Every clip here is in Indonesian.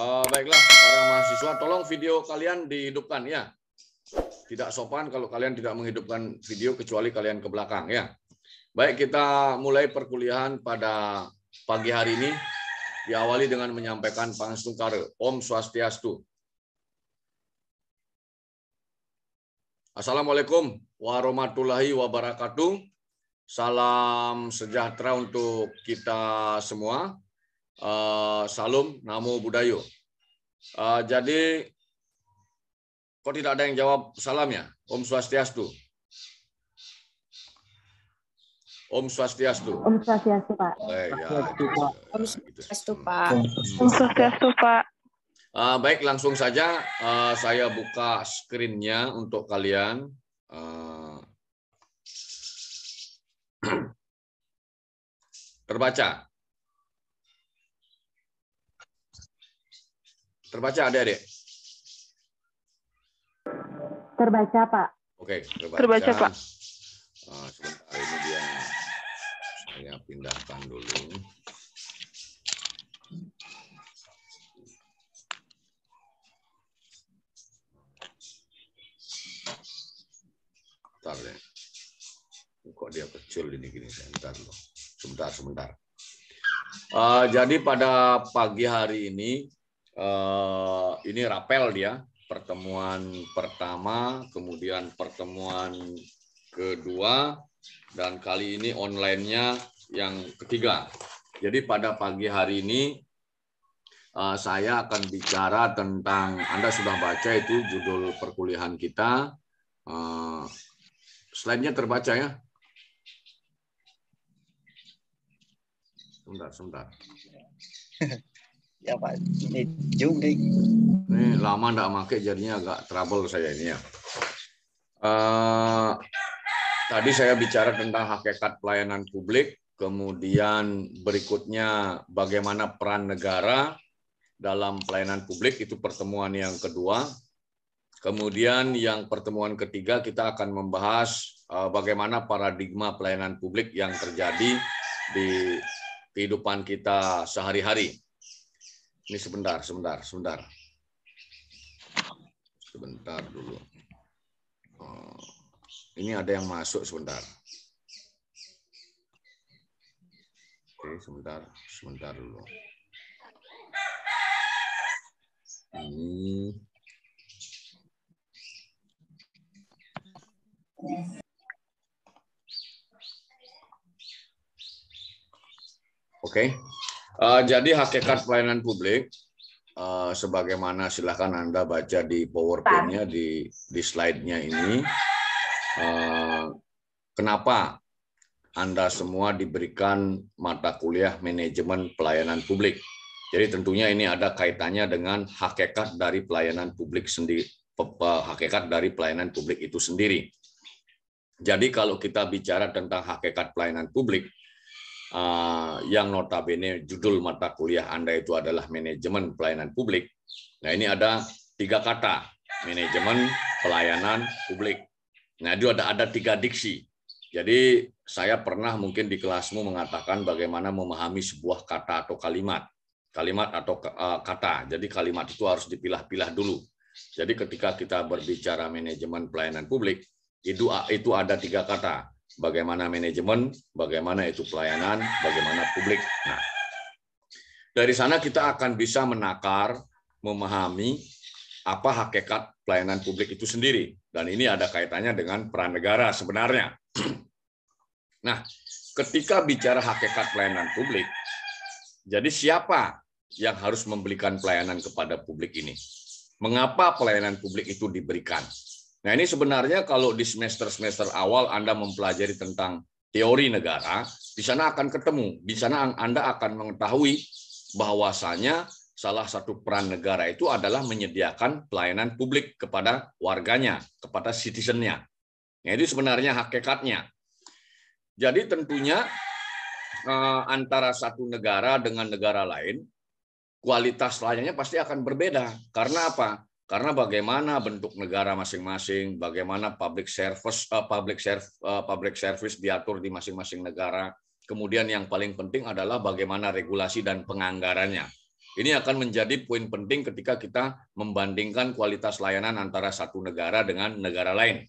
Baiklah, para mahasiswa, tolong video kalian dihidupkan ya. Tidak sopan kalau kalian tidak menghidupkan video kecuali kalian ke belakang ya. Baik, kita mulai perkuliahan pada pagi hari ini. Diawali dengan menyampaikan Panganstunkara. Om Swastiastu. Assalamualaikum warahmatullahi wabarakatuh. Salam sejahtera untuk kita semua. Salam Namo Buddhaya. Jadi, kok tidak ada yang jawab salamnya? Om Swastiastu. Om Swastiastu. Om Swastiastu, Pak. Om Swastiastu, Pak. Om Swastiastu, Pak. Baik, langsung saja saya buka screen-nya untuk kalian. Terbaca. Terbaca, adik-adik? Terbaca, Pak. Oke, Terbaca, Pak. Sebentar, ini dia. Saya pindahkan dulu. Bentar ya. Kok dia kecil ini gini? Sebentar. Jadi pada pagi hari ini rapel dia, pertemuan pertama, kemudian pertemuan kedua, dan kali ini online-nya yang ketiga. Jadi pada pagi hari ini saya akan bicara tentang, Anda sudah baca itu judul perkuliahan kita. Slide-nya terbaca ya? Sebentar. Ya Pak, ini Zoom nih. Ini lama enggak pakai jadinya agak trouble saya ini ya. Tadi saya bicara tentang hakikat pelayanan publik, kemudian berikutnya bagaimana peran negara dalam pelayanan publik, itu pertemuan yang kedua. Kemudian yang pertemuan ketiga kita akan membahas bagaimana paradigma pelayanan publik yang terjadi di kehidupan kita sehari-hari. Ini sebentar dulu. Ini ada yang masuk sebentar. Oke, sebentar dulu. Ini. Oke. Jadi hakikat pelayanan publik, sebagaimana silakan Anda baca di PowerPoint-nya, di slide-nya ini. Kenapa Anda semua diberikan mata kuliah manajemen pelayanan publik? Jadi tentunya ini ada kaitannya dengan hakikat dari pelayanan publik sendiri, hakikat dari pelayanan publik itu sendiri. Jadi kalau kita bicara tentang hakikat pelayanan publik, yang notabene judul mata kuliah Anda itu adalah manajemen pelayanan publik. Nah, ini ada 3 kata, manajemen pelayanan publik. Nah, itu ada 3 diksi. Jadi saya pernah mungkin di kelasmu mengatakan bagaimana memahami sebuah kata atau kalimat atau kata. Jadi kalimat itu harus dipilah-pilah dulu. Jadi ketika kita berbicara manajemen pelayanan publik, itu ada 3 kata. Bagaimana manajemen, bagaimana itu pelayanan, bagaimana publik. Nah, dari sana kita akan bisa menakar, memahami apa hakikat pelayanan publik itu sendiri. Dan ini ada kaitannya dengan peran negara sebenarnya. Nah, ketika bicara hakikat pelayanan publik, jadi siapa yang harus memberikan pelayanan kepada publik ini? Mengapa pelayanan publik itu diberikan? Nah, ini sebenarnya kalau di semester awal Anda mempelajari tentang teori negara, di sana akan ketemu, di sana Anda akan mengetahui bahwasanya salah satu peran negara itu adalah menyediakan pelayanan publik kepada warganya, kepada citizen-nya. Nah, itu sebenarnya hakikatnya. Jadi tentunya antara satu negara dengan negara lain, kualitas layanannya pasti akan berbeda. Karena apa? Karena bagaimana bentuk negara masing-masing, bagaimana public service diatur di masing-masing negara. Kemudian yang paling penting adalah bagaimana regulasi dan penganggarannya. Ini akan menjadi poin penting ketika kita membandingkan kualitas layanan antara satu negara dengan negara lain.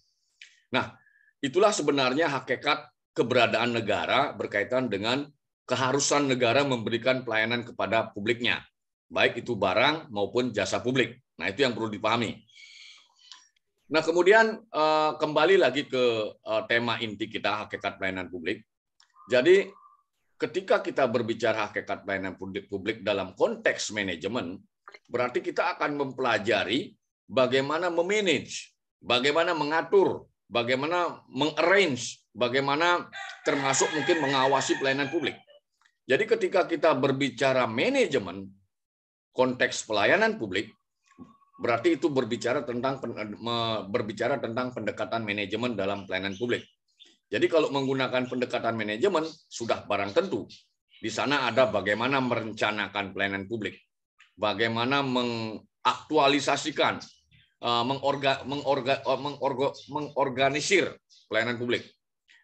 Nah, itulah sebenarnya hakikat keberadaan negara berkaitan dengan keharusan negara memberikan pelayanan kepada publiknya, baik itu barang maupun jasa publik. Nah, itu yang perlu dipahami. Nah, kemudian kembali lagi ke tema inti kita, hakikat pelayanan publik. Jadi, ketika kita berbicara hakikat pelayanan publik dalam konteks manajemen, berarti kita akan mempelajari bagaimana memanage, bagaimana mengatur, bagaimana mengarrange, bagaimana termasuk mungkin mengawasi pelayanan publik. Jadi ketika kita berbicara manajemen, konteks pelayanan publik, berarti itu berbicara tentang pendekatan manajemen dalam pelayanan publik. Jadi kalau menggunakan pendekatan manajemen, sudah barang tentu. Di sana ada bagaimana merencanakan pelayanan publik, bagaimana mengaktualisasikan, mengorganisir pelayanan publik,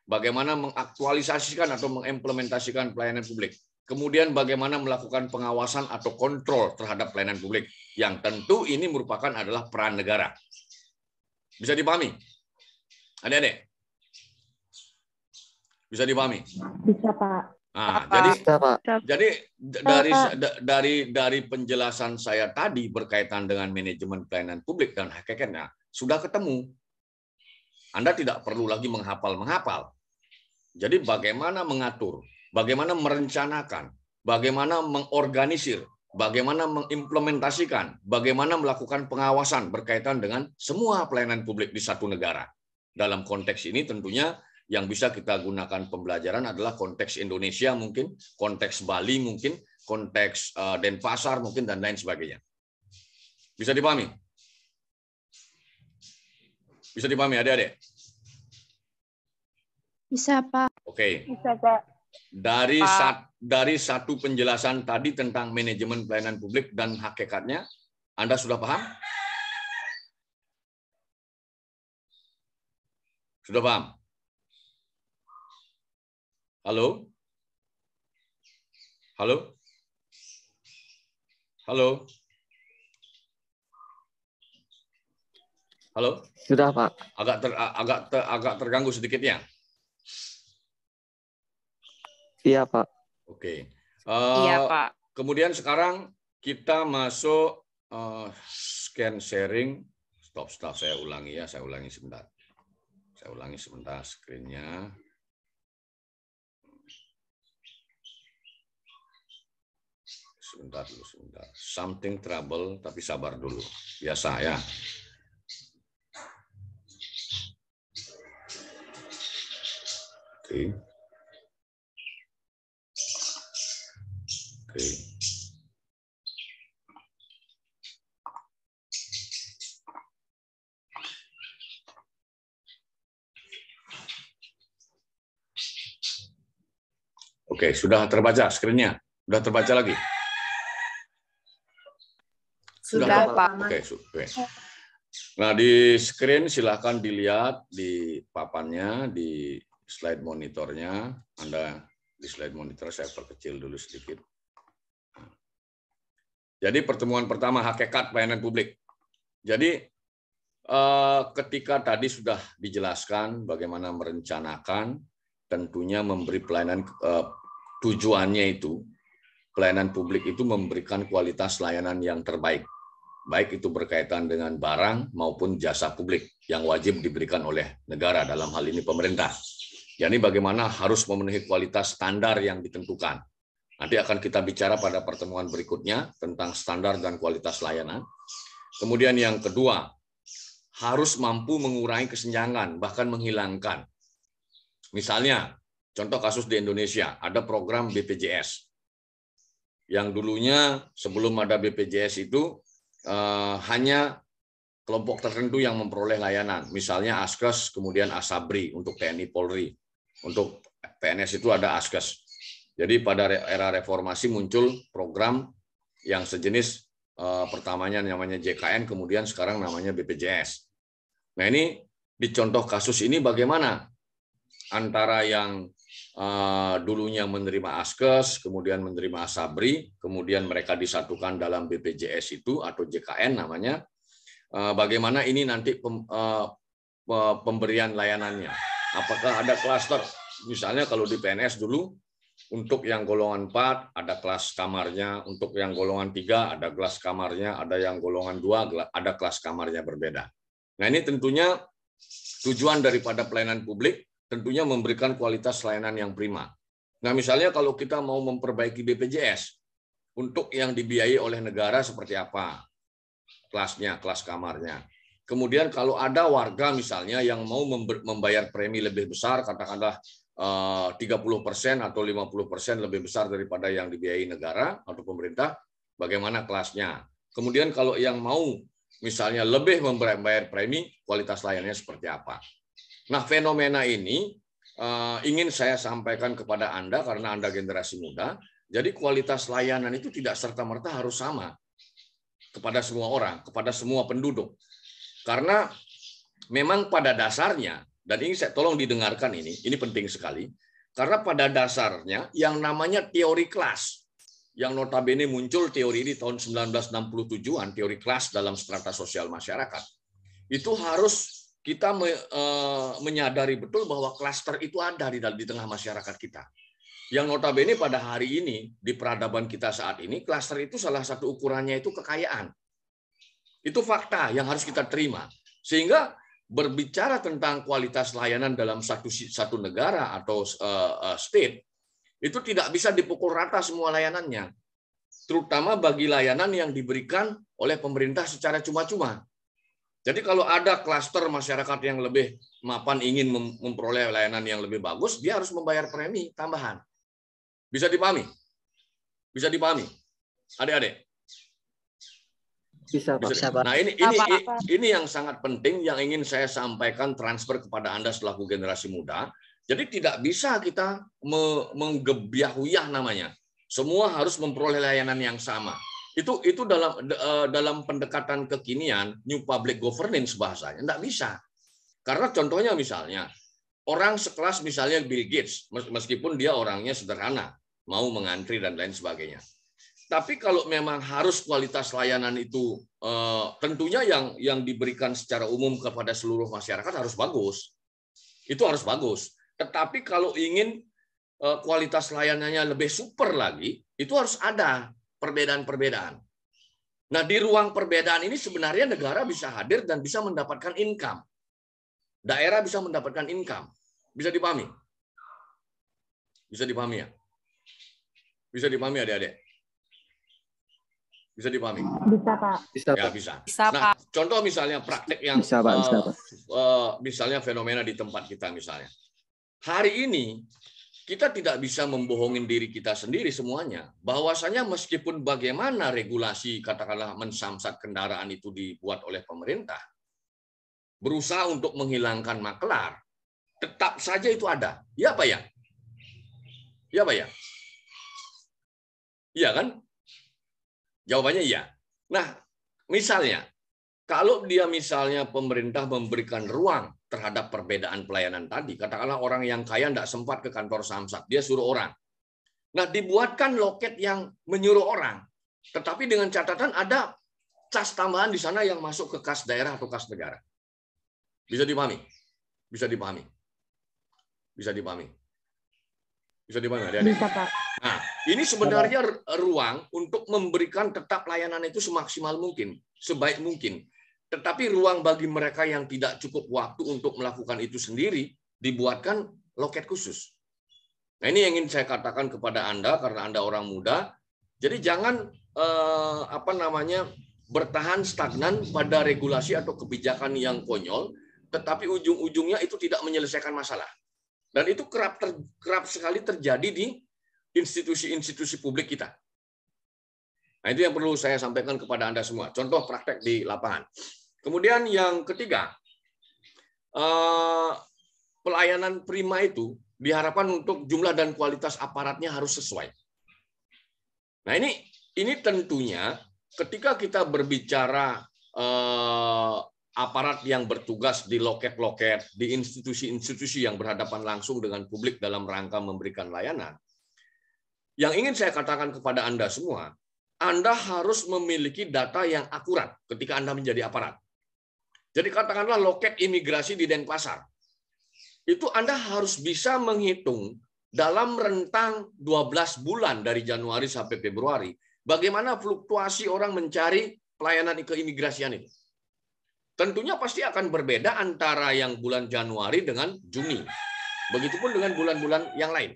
bagaimana mengaktualisasikan atau mengimplementasikan pelayanan publik, kemudian bagaimana melakukan pengawasan atau kontrol terhadap pelayanan publik, yang tentu ini merupakan adalah peran negara. Bisa dipahami? Adik-adik? Bisa dipahami? Bisa, Pak. Nah, jadi dari penjelasan saya tadi berkaitan dengan manajemen pelayanan publik dan hakikatnya sudah ketemu. Anda tidak perlu lagi menghafal. Jadi bagaimana mengatur, bagaimana merencanakan, bagaimana mengorganisir, bagaimana mengimplementasikan, bagaimana melakukan pengawasan berkaitan dengan semua pelayanan publik di satu negara. Dalam konteks ini tentunya yang bisa kita gunakan pembelajaran adalah konteks Indonesia mungkin, konteks Bali mungkin, konteks Denpasar mungkin, dan lain sebagainya. Bisa dipahami? Bisa dipahami adik-adik? Bisa, Pak. Oke. Bisa, Pak. Dari satu penjelasan tadi tentang manajemen pelayanan publik dan hakikatnya, Anda sudah paham? Sudah paham? Halo? Halo? Halo? Halo? Sudah, Pak. Agak terganggu sedikit ya? Iya, Pak. Oke. Iya, Pak. Kemudian sekarang kita masuk scan sharing. Stop, saya ulangi ya, saya ulangi sebentar. Saya ulangi sebentar screen-nya. Sebentar dulu, sebentar. Something trouble, tapi sabar dulu. Biasa ya. Oke. Oke. Oke, sudah terbaca screen-nya? Sudah terbaca lagi? Sudah, Pak. Oke. Nah, di screen silakan dilihat di papannya, di slide monitornya. Anda di slide monitor saya perkecil dulu sedikit. Jadi pertemuan pertama hakikat pelayanan publik. Jadi ketika tadi sudah dijelaskan bagaimana merencanakan, tentunya memberi pelayanan, tujuannya itu pelayanan publik itu memberikan kualitas layanan yang terbaik, baik itu berkaitan dengan barang maupun jasa publik yang wajib diberikan oleh negara, dalam hal ini pemerintah. Yani bagaimana harus memenuhi kualitas standar yang ditentukan. Nanti akan kita bicara pada pertemuan berikutnya tentang standar dan kualitas layanan. Kemudian yang kedua, harus mampu mengurangi kesenjangan, bahkan menghilangkan. Misalnya, contoh kasus di Indonesia, ada program BPJS. Yang dulunya sebelum ada BPJS itu hanya kelompok tertentu yang memperoleh layanan. Misalnya Askes, kemudian Asabri untuk TNI Polri. Untuk PNS itu ada Askes. Jadi pada era reformasi muncul program yang sejenis, pertamanya namanya JKN, kemudian sekarang namanya BPJS. Nah ini di contoh kasus ini bagaimana antara yang dulunya menerima Askes, kemudian menerima Asabri, kemudian mereka disatukan dalam BPJS itu atau JKN namanya. Bagaimana ini nanti pemberian layanannya? Apakah ada klaster? Misalnya kalau di PNS dulu, untuk yang golongan 4 ada kelas kamarnya, untuk yang golongan 3 ada kelas kamarnya, ada yang golongan 2 ada kelas kamarnya berbeda. Nah ini tentunya tujuan daripada pelayanan publik tentunya memberikan kualitas layanan yang prima. Nah misalnya kalau kita mau memperbaiki BPJS, untuk yang dibiayai oleh negara seperti apa? Kelasnya, kelas kamarnya. Kemudian kalau ada warga misalnya yang mau membayar premi lebih besar, katakanlah 30% atau 50% lebih besar daripada yang dibiayai negara atau pemerintah, bagaimana kelasnya? Kemudian kalau yang mau misalnya lebih membayar premi, kualitas layanannya seperti apa? Nah, fenomena ini ingin saya sampaikan kepada Anda karena Anda generasi muda. Jadi kualitas layanan itu tidak serta-merta harus sama kepada semua orang, kepada semua penduduk. Karena memang pada dasarnya, dan ini saya tolong didengarkan ini penting sekali, karena pada dasarnya yang namanya teori kelas, yang notabene muncul teori ini tahun 1967-an, teori kelas dalam strata sosial masyarakat, itu harus kita menyadari betul bahwa klaster itu ada di tengah masyarakat kita. Yang notabene pada hari ini, di peradaban kita saat ini, klaster itu salah satu ukurannya itu kekayaan. Itu fakta yang harus kita terima. Sehingga berbicara tentang kualitas layanan dalam satu negara atau state, itu tidak bisa dipukul rata semua layanannya. Terutama bagi layanan yang diberikan oleh pemerintah secara cuma-cuma. Jadi kalau ada klaster masyarakat yang lebih mapan ingin memperoleh layanan yang lebih bagus, dia harus membayar premi tambahan. Bisa dipahami? Bisa dipahami? Adik-adik? Bisa, Pak. Nah, ini yang sangat penting yang ingin saya sampaikan transfer kepada Anda selaku generasi muda. Jadi tidak bisa kita menggebyah-uyah namanya. Semua harus memperoleh layanan yang sama. Itu dalam pendekatan kekinian, new public governance bahasanya, tidak bisa. Karena contohnya misalnya, orang sekelas misalnya Bill Gates, meskipun dia orangnya sederhana, mau mengantri dan lain sebagainya. Tapi kalau memang harus kualitas layanan itu tentunya yang diberikan secara umum kepada seluruh masyarakat harus bagus. Itu harus bagus. Tetapi kalau ingin kualitas layanannya lebih super lagi, itu harus ada perbedaan-perbedaan. Nah, di ruang perbedaan ini sebenarnya negara bisa hadir dan bisa mendapatkan income. Daerah bisa mendapatkan income. Bisa dipahami? Bisa dipahami ya? Bisa dipahami adik-adik? Bisa dipahami? Bisa, Pak. Bisa, Ya, Pak. bisa. Bisa, Nah, Pak. contoh misalnya praktek yang Bisa, Pak. Bisa, Pak. misalnya fenomena di tempat kita misalnya. Hari ini kita tidak bisa membohongin diri kita sendiri semuanya. Bahwasanya meskipun bagaimana regulasi katakanlah mensamsat kendaraan itu dibuat oleh pemerintah, berusaha untuk menghilangkan maklar, tetap saja itu ada. Iya Pak ya? Iya Pak ya? Iya kan? Jawabannya iya. Nah, misalnya, kalau dia misalnya pemerintah memberikan ruang terhadap perbedaan pelayanan tadi, katakanlah orang yang kaya tidak sempat ke kantor Samsat, dia suruh orang. Nah, dibuatkan loket yang menyuruh orang, tetapi dengan catatan ada cas tambahan di sana yang masuk ke kas daerah atau kas negara. Bisa dipahami? Bisa dipahami? Bisa dipahami? Bisa dipahami? Bisa, Pak. Nah, ini sebenarnya ruang untuk memberikan tetap layanan itu semaksimal mungkin, sebaik mungkin. Tetapi ruang bagi mereka yang tidak cukup waktu untuk melakukan itu sendiri, dibuatkan loket khusus. Nah, ini yang ingin saya katakan kepada Anda, karena Anda orang muda. Jadi jangan bertahan stagnan pada regulasi atau kebijakan yang konyol, tetapi ujung-ujungnya itu tidak menyelesaikan masalah. Dan itu kerap sekali terjadi di institusi-institusi publik kita. Nah, itu yang perlu saya sampaikan kepada Anda semua. Contoh praktek di lapangan. Kemudian yang ketiga, pelayanan prima itu diharapkan untuk jumlah dan kualitas aparatnya harus sesuai. Nah, ini tentunya ketika kita berbicara aparat yang bertugas di loket-loket, di institusi-institusi yang berhadapan langsung dengan publik dalam rangka memberikan layanan. Yang ingin saya katakan kepada Anda semua, Anda harus memiliki data yang akurat ketika Anda menjadi aparat. Jadi katakanlah loket imigrasi di Denpasar. Itu Anda harus bisa menghitung dalam rentang 12 bulan dari Januari sampai Februari, bagaimana fluktuasi orang mencari pelayanan keimigrasian itu. Tentunya pasti akan berbeda antara yang bulan Januari dengan Juni. Begitupun dengan bulan-bulan yang lain.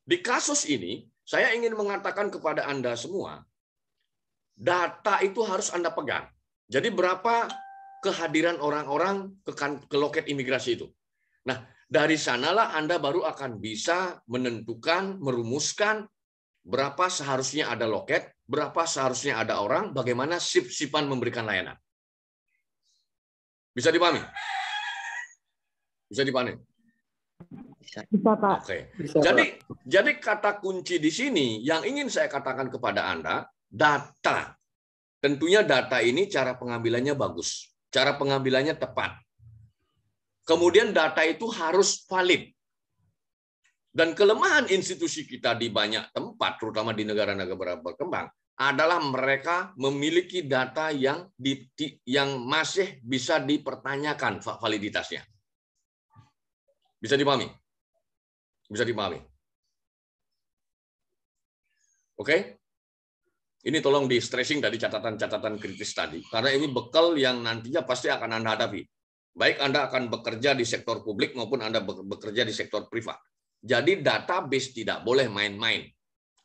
Di kasus ini, saya ingin mengatakan kepada Anda semua, data itu harus Anda pegang. Jadi berapa kehadiran orang-orang ke loket imigrasi itu. Nah, dari sanalah Anda baru akan bisa menentukan, merumuskan berapa seharusnya ada loket, berapa seharusnya ada orang, bagaimana sip-sipan memberikan layanan. Bisa dipahami? Bisa dipahami? Bisa, Pak. Oke. Bisa, Jadi kata kunci di sini yang ingin saya katakan kepada Anda, data. Tentunya data ini cara pengambilannya bagus. Cara pengambilannya tepat. Kemudian data itu harus valid. Dan kelemahan institusi kita di banyak tempat, terutama di negara-negara berkembang, adalah mereka memiliki data yang masih bisa dipertanyakan validitasnya. Bisa dipahami? Bisa dipahami? Oke? Ini tolong di stressing dari catatan-catatan kritis tadi, karena ini bekal yang nantinya pasti akan Anda hadapi. Baik Anda akan bekerja di sektor publik maupun Anda bekerja di sektor privat. Jadi database tidak boleh main-main.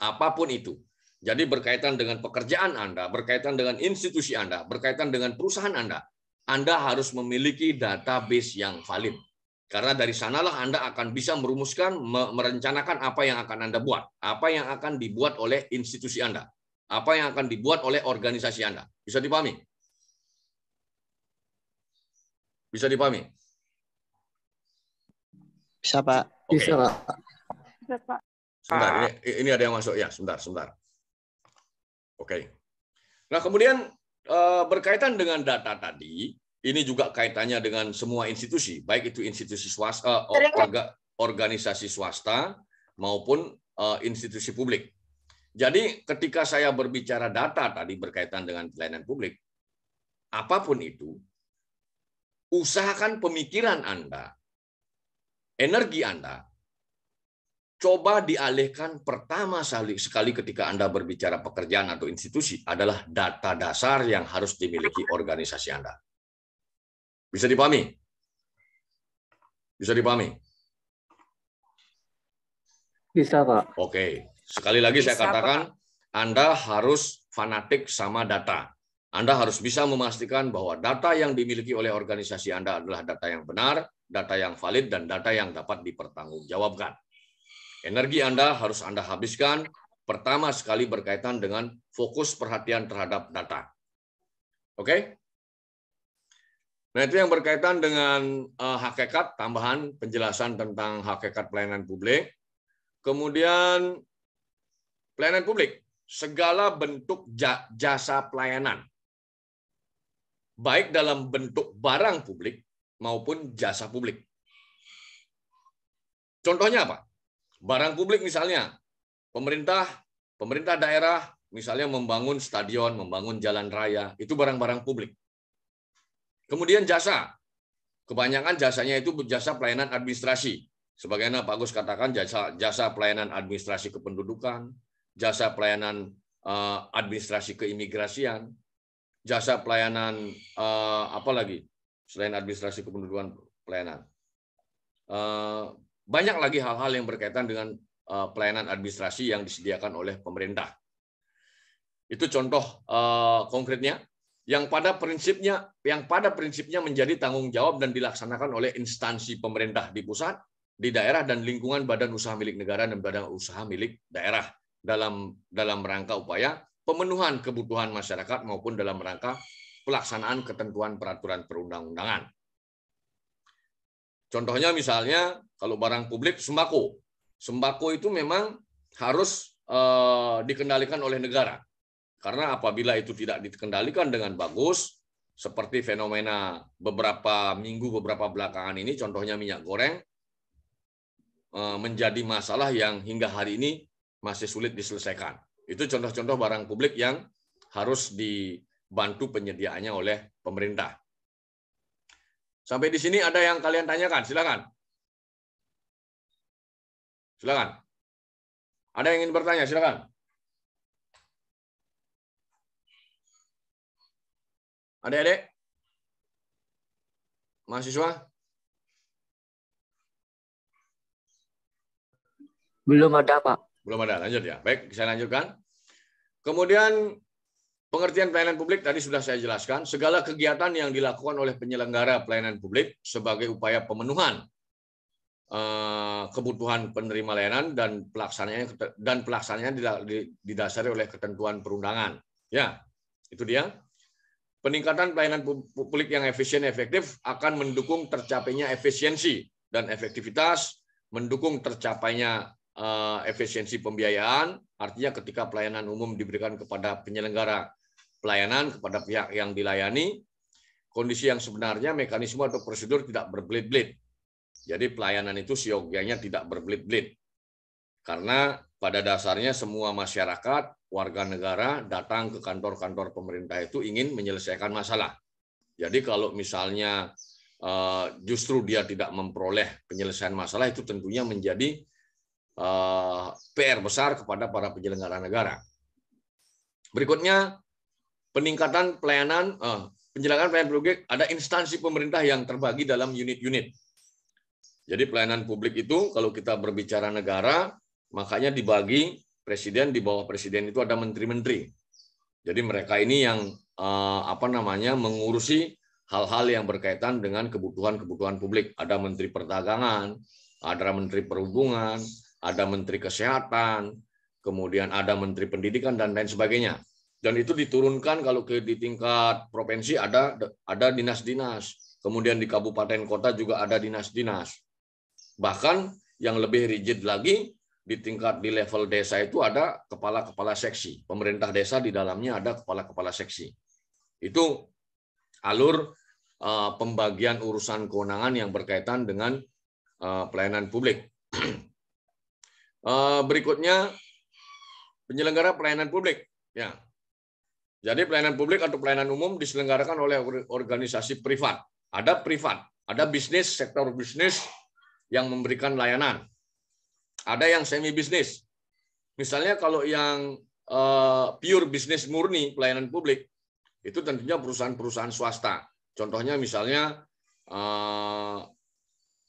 Apapun itu. Jadi berkaitan dengan pekerjaan Anda, berkaitan dengan institusi Anda, berkaitan dengan perusahaan Anda harus memiliki database yang valid. Karena dari sanalah Anda akan bisa merumuskan, merencanakan apa yang akan Anda buat, apa yang akan dibuat oleh institusi Anda, apa yang akan dibuat oleh organisasi Anda. Bisa dipahami? Bisa dipahami? Bisa, Pak. Oke. Bisa, Pak. Bisa, Pak. Sebentar, ini ada yang masuk ya, sebentar. Oke. Nah, kemudian berkaitan dengan data tadi, ini juga kaitannya dengan semua institusi, baik itu institusi swasta, organisasi swasta maupun institusi publik. Jadi, ketika saya berbicara data tadi berkaitan dengan pelayanan publik, apapun itu, usahakan pemikiran Anda, energi Anda, coba dialihkan pertama sekali ketika Anda berbicara pekerjaan atau institusi adalah data dasar yang harus dimiliki organisasi Anda. Bisa dipahami? Bisa dipahami? Bisa, Pak. Oke. Sekali lagi saya katakan, Anda harus fanatik sama data. Anda harus bisa memastikan bahwa data yang dimiliki oleh organisasi Anda adalah data yang benar, data yang valid, dan data yang dapat dipertanggungjawabkan. Energi Anda harus Anda habiskan pertama sekali berkaitan dengan fokus perhatian terhadap data. Oke? Nah, itu yang berkaitan dengan hakikat, tambahan penjelasan tentang hakikat pelayanan publik. Kemudian pelayanan publik, segala bentuk jasa pelayanan. Baik dalam bentuk barang publik maupun jasa publik. Contohnya apa? Barang publik misalnya, pemerintah daerah misalnya membangun stadion, membangun jalan raya, itu barang-barang publik. Kemudian jasa, kebanyakan jasanya itu jasa pelayanan administrasi. Sebagaimana Pak Agus katakan, jasa pelayanan administrasi kependudukan, jasa pelayanan administrasi keimigrasian, jasa pelayanan apa lagi selain administrasi kependudukan pelayanan. Banyak lagi hal-hal yang berkaitan dengan pelayanan administrasi yang disediakan oleh pemerintah. Itu contoh konkretnya yang pada prinsipnya menjadi tanggung jawab dan dilaksanakan oleh instansi pemerintah di pusat, di daerah, dan lingkungan badan usaha milik negara dan badan usaha milik daerah dalam rangka upaya pemenuhan kebutuhan masyarakat maupun dalam rangka pelaksanaan ketentuan peraturan perundang-undangan. Contohnya misalnya kalau barang publik sembako. Sembako itu memang harus dikendalikan oleh negara. Karena apabila itu tidak dikendalikan dengan bagus, seperti fenomena beberapa minggu, beberapa belakangan ini, contohnya minyak goreng, menjadi masalah yang hingga hari ini masih sulit diselesaikan. Itu contoh-contoh barang publik yang harus dibantu penyediaannya oleh pemerintah. Sampai di sini ada yang kalian tanyakan? Silakan. Silakan. Ada yang ingin bertanya? Silakan. Adik-adik? Mahasiswa? Belum ada, Pak. Belum ada, lanjut ya. Baik, saya lanjutkan. Kemudian pengertian pelayanan publik tadi sudah saya jelaskan. Segala kegiatan yang dilakukan oleh penyelenggara pelayanan publik sebagai upaya pemenuhan kebutuhan penerima layanan dan pelaksananya didasari oleh ketentuan perundangan. Ya, itu dia. Peningkatan pelayanan publik yang efisien efektif akan mendukung tercapainya efisiensi dan efektivitas, mendukung tercapainya efisiensi pembiayaan, artinya ketika pelayanan umum diberikan kepada penyelenggara pelayanan, kepada pihak yang dilayani, kondisi yang sebenarnya mekanisme atau prosedur tidak berbelit-belit. Jadi pelayanan itu seyogyanya tidak berbelit-belit. Karena pada dasarnya semua masyarakat, warga negara datang ke kantor-kantor pemerintah itu ingin menyelesaikan masalah. Jadi kalau misalnya justru dia tidak memperoleh penyelesaian masalah, itu tentunya menjadi PR besar kepada para penyelenggara negara. Berikutnya, peningkatan pelayanan, penyelenggaraan pelayanan publik, ada instansi pemerintah yang terbagi dalam unit-unit. Jadi pelayanan publik itu kalau kita berbicara negara, makanya dibagi presiden, di bawah presiden itu ada menteri-menteri. Jadi mereka ini yang mengurusi hal-hal yang berkaitan dengan kebutuhan-kebutuhan publik. Ada menteri perdagangan, ada menteri perhubungan, ada menteri kesehatan, kemudian ada menteri pendidikan dan lain sebagainya. Dan itu diturunkan kalau di tingkat provinsi ada dinas-dinas, kemudian di kabupaten kota juga ada dinas-dinas. Bahkan yang lebih rigid lagi di level desa itu ada kepala-kepala seksi. Pemerintah desa di dalamnya ada kepala-kepala seksi. Itu alur pembagian urusan kewenangan yang berkaitan dengan pelayanan publik. Berikutnya penyelenggara pelayanan publik. Ya. Jadi pelayanan publik atau pelayanan umum diselenggarakan oleh organisasi privat. Ada privat, ada bisnis, sektor bisnis yang memberikan layanan. Ada yang semi bisnis. Misalnya kalau yang pure bisnis murni pelayanan publik itu tentunya perusahaan-perusahaan swasta. Contohnya misalnya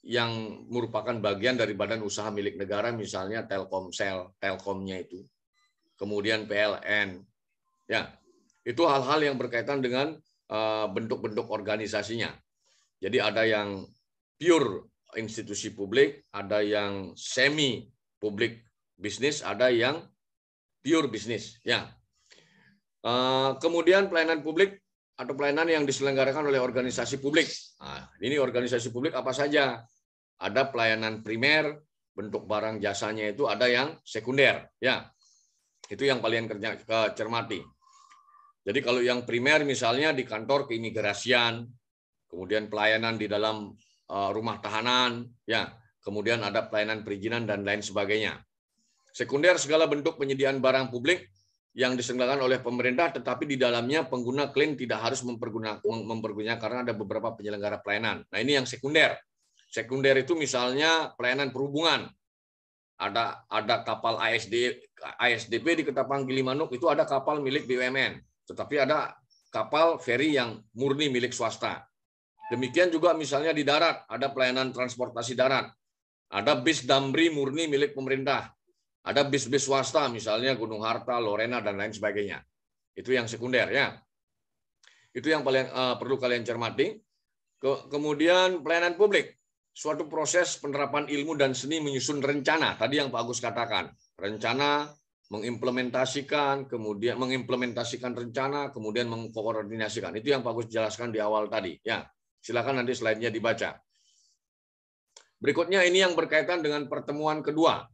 yang merupakan bagian dari badan usaha milik negara, misalnya Telkomsel, Telkomnya itu, kemudian PLN, ya itu hal-hal yang berkaitan dengan bentuk-bentuk organisasinya. Jadi ada yang pure institusi publik, ada yang semi publik bisnis, ada yang pure bisnis. Ya. Kemudian pelayanan publik atau pelayanan yang diselenggarakan oleh organisasi publik. Nah, ini organisasi publik apa saja? Ada pelayanan primer, bentuk barang jasanya itu, ada yang sekunder. Ya, itu yang paling cermati. Jadi kalau yang primer misalnya di kantor keimigrasian, kemudian pelayanan di dalam rumah tahanan, ya, kemudian ada pelayanan perizinan dan lain sebagainya. Sekunder segala bentuk penyediaan barang publik yang diselenggarakan oleh pemerintah, tetapi di dalamnya pengguna klaim tidak harus mempergunakan karena ada beberapa penyelenggara pelayanan. Nah ini yang sekunder. Sekunder itu misalnya pelayanan perhubungan. Ada kapal ASDP di Ketapang Gilimanuk itu ada kapal milik BUMN, tetapi ada kapal feri yang murni milik swasta. Demikian juga misalnya di darat, ada pelayanan transportasi darat. Ada bis Damri murni milik pemerintah. Ada bis-bis swasta, misalnya Gunung Harta, Lorena, dan lain sebagainya. Itu yang sekunder. Ya. Itu yang paling perlu kalian cermati. Kemudian pelayanan publik. Suatu proses penerapan ilmu dan seni menyusun rencana. Tadi yang Pak Agus katakan. Rencana, mengimplementasikan, kemudian mengimplementasikan rencana, kemudian mengkoordinasikan. Itu yang Pak Agus jelaskan di awal tadi. Ya. Silakan nanti slide-nya dibaca. Berikutnya ini yang berkaitan dengan pertemuan kedua.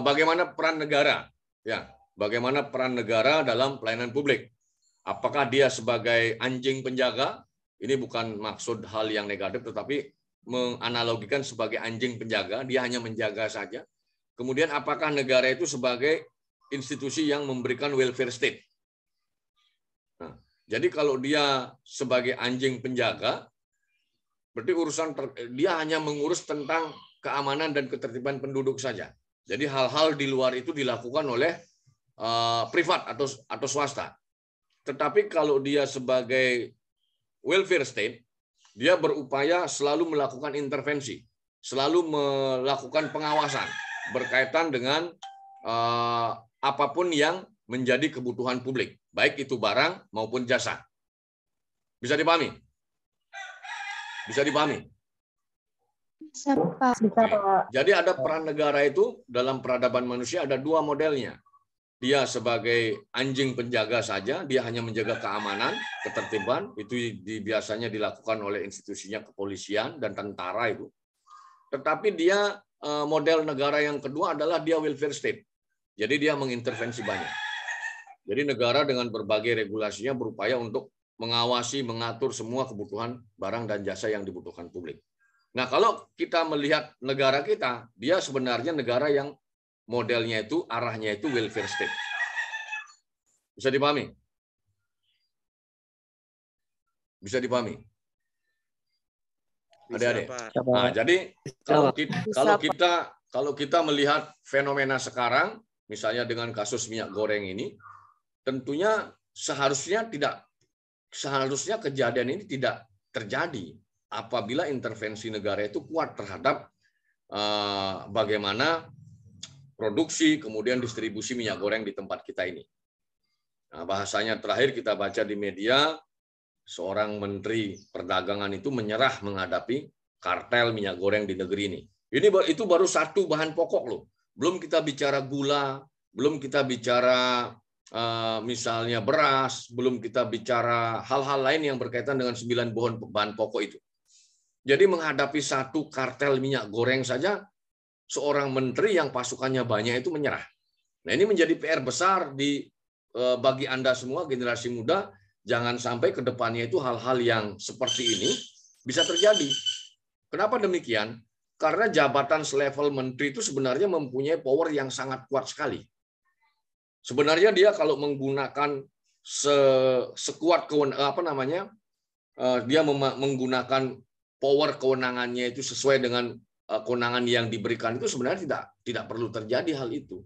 Bagaimana peran negara? Ya, bagaimana peran negara dalam pelayanan publik? Apakah dia sebagai anjing penjaga? Ini bukan maksud hal yang negatif, tetapi menganalogikan sebagai anjing penjaga, dia hanya menjaga saja. Kemudian apakah negara itu sebagai institusi yang memberikan welfare state? Nah, jadi kalau dia sebagai anjing penjaga, berarti dia hanya mengurus tentang keamanan dan ketertiban penduduk saja. Jadi hal-hal di luar itu dilakukan oleh privat atau swasta. Tetapi kalau dia sebagai welfare state, dia berupaya selalu melakukan intervensi, selalu melakukan pengawasan berkaitan dengan apapun yang menjadi kebutuhan publik, baik itu barang maupun jasa. Bisa dipahami? Bisa dipahami? Bisa, Pak. Bisa, Pak. Jadi ada peran negara itu dalam peradaban manusia ada dua modelnya. Dia sebagai anjing penjaga saja, dia hanya menjaga keamanan, ketertiban, itu biasanya dilakukan oleh institusinya kepolisian dan tentara itu. Tetapi dia model negara yang kedua adalah dia welfare state. Jadi dia mengintervensi banyak. Jadi negara dengan berbagai regulasinya berupaya untuk mengawasi, mengatur semua kebutuhan barang dan jasa yang dibutuhkan publik. Nah, kalau kita melihat negara kita, dia sebenarnya negara yang modelnya itu, arahnya itu welfare state. Bisa dipahami? Bisa dipahami? Adik-adik. Nah, jadi kalau kita melihat fenomena sekarang, misalnya dengan kasus minyak goreng ini, tentunya seharusnya kejadian ini tidak terjadi apabila intervensi negara itu kuat terhadap bagaimana produksi kemudian distribusi minyak goreng di tempat kita ini. Nah, bahasanya terakhir kita baca di media, seorang menteri perdagangan itu menyerah menghadapi kartel minyak goreng di negeri ini. Itu baru satu bahan pokok loh. Belum kita bicara gula, belum kita bicara misalnya beras, belum kita bicara hal-hal lain yang berkaitan dengan 9 bahan pokok itu. Jadi menghadapi satu kartel minyak goreng saja, seorang menteri yang pasukannya banyak itu menyerah. Nah, ini menjadi PR besar bagi Anda semua, generasi muda, jangan sampai ke depannya itu hal-hal yang seperti ini bisa terjadi. Kenapa demikian? Karena jabatan selevel menteri itu sebenarnya mempunyai power yang sangat kuat sekali. Sebenarnya dia kalau menggunakan sekuat dia menggunakan power kewenangannya itu sesuai dengan kewenangan yang diberikan itu sebenarnya tidak perlu terjadi hal itu.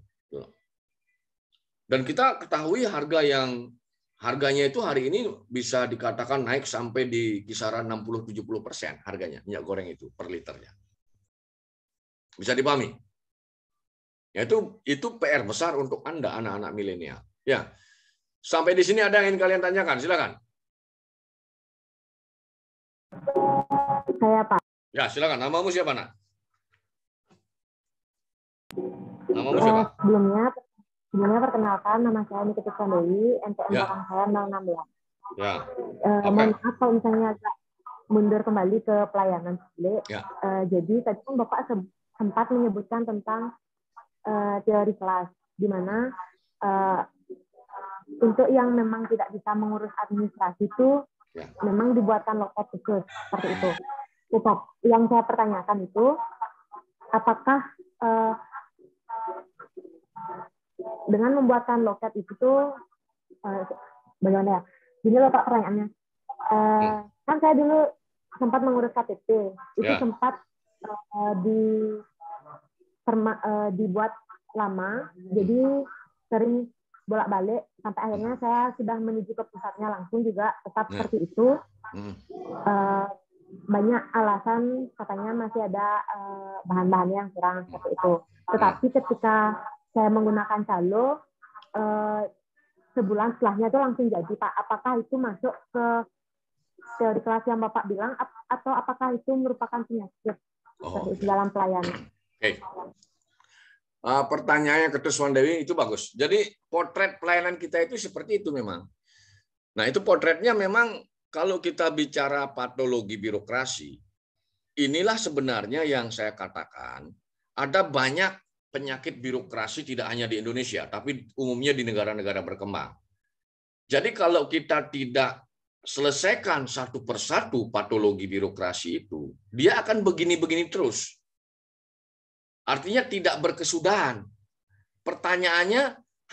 Dan kita ketahui harganya itu hari ini bisa dikatakan naik sampai di kisaran 60-70% harganya minyak goreng itu per liternya. Bisa dipahami? Ya, itu PR besar untuk Anda anak-anak milenial. Ya. Sampai di sini ada yang ingin kalian tanyakan? Silakan. Saya, Pak. Ya, silakan. Namamu siapa, Nak? Namamu siapa? Sebelumnya perkenalkan, nama saya Nikita Sandewi, NPM belakang saya 016. Ya. Mohon maaf kalau misalnya agak mundur kembali ke pelayanan publik. Ya. Jadi tadi kan Bapak sempat menyebutkan tentang teori kelas, di mana untuk yang memang tidak bisa mengurus administrasi itu memang dibuatkan loket khusus seperti itu. Yang saya pertanyakan itu, apakah dengan membuatkan loket itu tuh bagaimana ya? Gini loh Pak pertanyaannya. Kan saya dulu sempat mengurus KTP, itu sempat dibuat lama, jadi sering bolak-balik sampai akhirnya saya sudah menuju ke pusatnya langsung juga tetap seperti itu. Banyak alasan katanya masih ada bahan-bahan yang kurang seperti itu. Tetapi ketika saya menggunakan calo, sebulan setelahnya itu langsung jadi, Pak. Apakah itu masuk ke teori kelas yang Bapak bilang, atau apakah itu merupakan penyakit dalam pelayanan? Oke. Pertanyaannya ke Tuswan Dewi itu bagus. Jadi potret pelayanan kita itu seperti itu memang. Nah, itu potretnya memang kalau kita bicara patologi birokrasi, inilah sebenarnya yang saya katakan, ada banyak penyakit birokrasi tidak hanya di Indonesia, tapi umumnya di negara-negara berkembang. Jadi kalau kita tidak selesaikan satu persatu patologi birokrasi itu, dia akan begini-begini terus. Artinya tidak berkesudahan. Pertanyaannya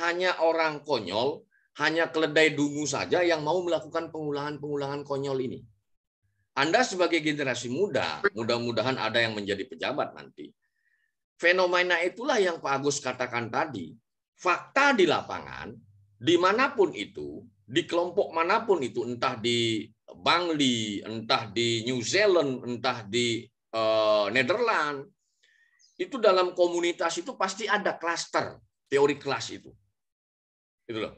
hanya orang konyol, hanya keledai dungu saja yang mau melakukan pengulangan-pengulangan konyol ini. Anda sebagai generasi muda, mudah-mudahan ada yang menjadi pejabat nanti. Fenomena itulah yang Pak Agus katakan tadi. Fakta di lapangan, dimanapun itu, di kelompok manapun itu, entah di Bangli, entah di New Zealand, entah di Nederland, itu dalam komunitas itu pasti ada klaster teori kelas itu. Itu loh.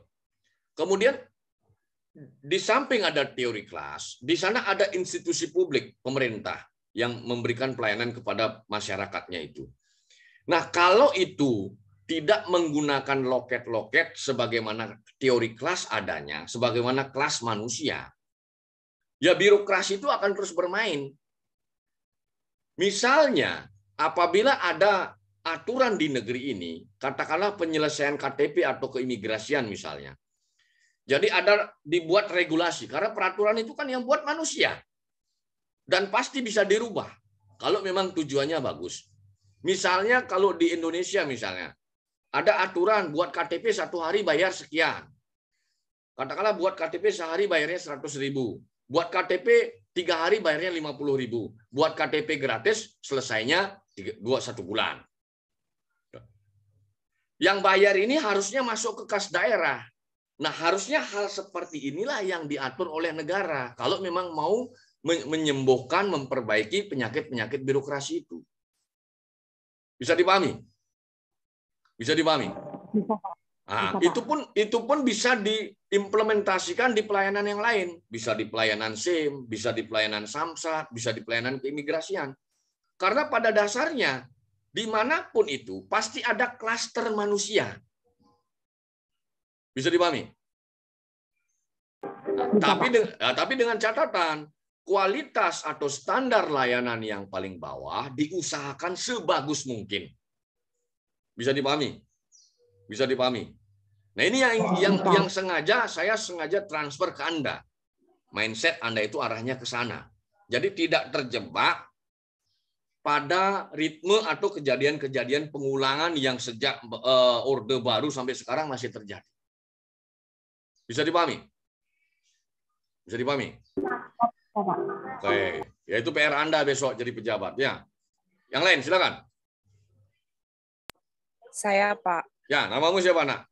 Kemudian di samping ada teori kelas, di sana ada institusi publik, pemerintah yang memberikan pelayanan kepada masyarakatnya itu. Nah, kalau itu tidak menggunakan loket-loket sebagaimana teori kelas adanya, sebagaimana kelas manusia, ya birokrasi itu akan terus bermain. Misalnya, apabila ada aturan di negeri ini, katakanlah penyelesaian KTP atau keimigrasian misalnya, jadi ada dibuat regulasi, karena peraturan itu kan yang buat manusia. Dan pasti bisa dirubah, kalau memang tujuannya bagus. Misalnya kalau di Indonesia misalnya, ada aturan buat KTP 1 hari bayar sekian. Katakanlah buat KTP sehari bayarnya 100.000. Buat KTP 3 hari bayarnya 50.000. Buat KTP gratis selesainya 1 bulan. Yang bayar ini harusnya masuk ke kas daerah. Nah, harusnya hal seperti inilah yang diatur oleh negara kalau memang mau menyembuhkan, memperbaiki penyakit-penyakit birokrasi itu. Bisa dipahami? Bisa dipahami? Bisa. Nah, itu pun bisa diimplementasikan di pelayanan yang lain. Bisa di pelayanan SIM, bisa di pelayanan Samsat, bisa di pelayanan keimigrasian. Karena pada dasarnya, dimanapun itu, pasti ada klaster manusia. Bisa dipahami? Tapi dengan catatan, kualitas atau standar layanan yang paling bawah diusahakan sebagus mungkin. Bisa dipahami? Bisa dipahami. Nah, ini yang saya sengaja transfer ke Anda. Mindset Anda itu arahnya ke sana. Jadi tidak terjebak pada ritme atau kejadian-kejadian pengulangan yang sejak Orde Baru sampai sekarang masih terjadi. Bisa dipahami? Bisa dipahami? Oke, ya itu PR Anda besok jadi pejabat ya. Yang lain silakan. Saya, Pak. Ya, namamu siapa, Nak?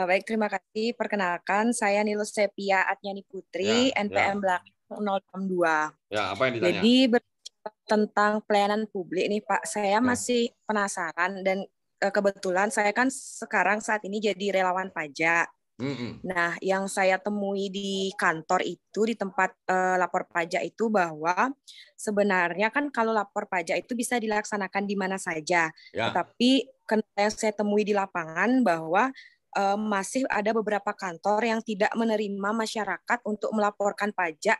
Baik, terima kasih. Perkenalkan, saya Nilus Sepia Atnyani Putri, NPM belakang 062. Ya, apa yang ditanya? Jadi tentang pelayanan publik nih, Pak. Saya masih penasaran dan kebetulan saya kan sekarang saat ini jadi relawan pajak. Nah, yang saya temui di kantor itu, di tempat lapor pajak itu, bahwa sebenarnya kan kalau lapor pajak itu bisa dilaksanakan di mana saja. Tetapi yang saya temui di lapangan bahwa masih ada beberapa kantor yang tidak menerima masyarakat untuk melaporkan pajak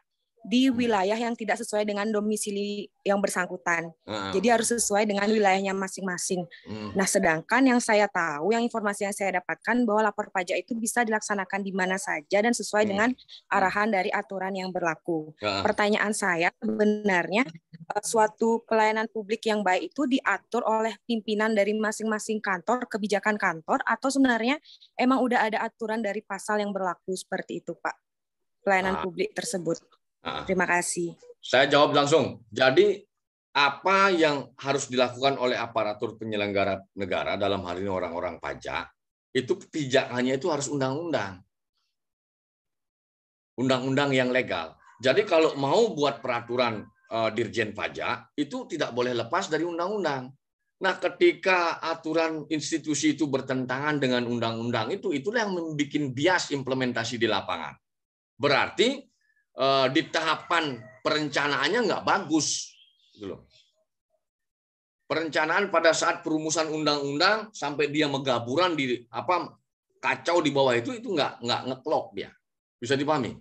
di wilayah yang tidak sesuai dengan domisili yang bersangkutan. Jadi harus sesuai dengan wilayahnya masing-masing. Nah, sedangkan yang saya tahu, yang informasi yang saya dapatkan bahwa lapor pajak itu bisa dilaksanakan di mana saja dan sesuai dengan arahan dari aturan yang berlaku. Pertanyaan saya, sebenarnya suatu pelayanan publik yang baik itu diatur oleh pimpinan dari masing-masing kantor, kebijakan kantor, atau sebenarnya emang udah ada aturan dari pasal yang berlaku seperti itu, Pak? Pelayanan publik tersebut. Terima kasih. Saya jawab langsung. Jadi apa yang harus dilakukan oleh aparatur penyelenggara negara, dalam hal ini orang-orang pajak, itu pijakannya itu harus undang-undang. Undang-undang yang legal. Jadi kalau mau buat peraturan Dirjen Pajak, itu tidak boleh lepas dari undang-undang. Nah, ketika aturan institusi itu bertentangan dengan undang-undang itulah yang membuat bias implementasi di lapangan. Berarti di tahapan perencanaannya nggak bagus, gitu loh. Perencanaan pada saat perumusan undang-undang sampai dia megaburan di kacau di bawah itu nggak ngeklop dia. Bisa dipahami?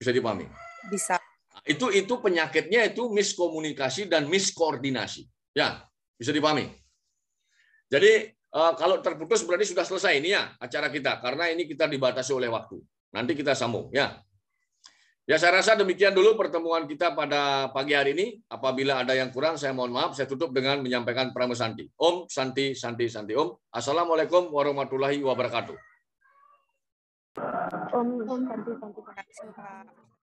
Bisa dipahami? Bisa. Itu penyakitnya itu miskomunikasi dan miskoordinasi. Ya, bisa dipahami. Jadi Kalau terputus berarti sudah selesai ini ya acara kita, karena ini kita dibatasi oleh waktu. Nanti kita sambung ya. Ya, saya rasa demikian dulu pertemuan kita pada pagi hari ini. Apabila ada yang kurang, saya mohon maaf. Saya tutup dengan menyampaikan Pramusanti. Om Santi Santi Santi Om. Assalamualaikum warahmatullahi wabarakatuh. Om Santi Santi. Terima kasih, Pak.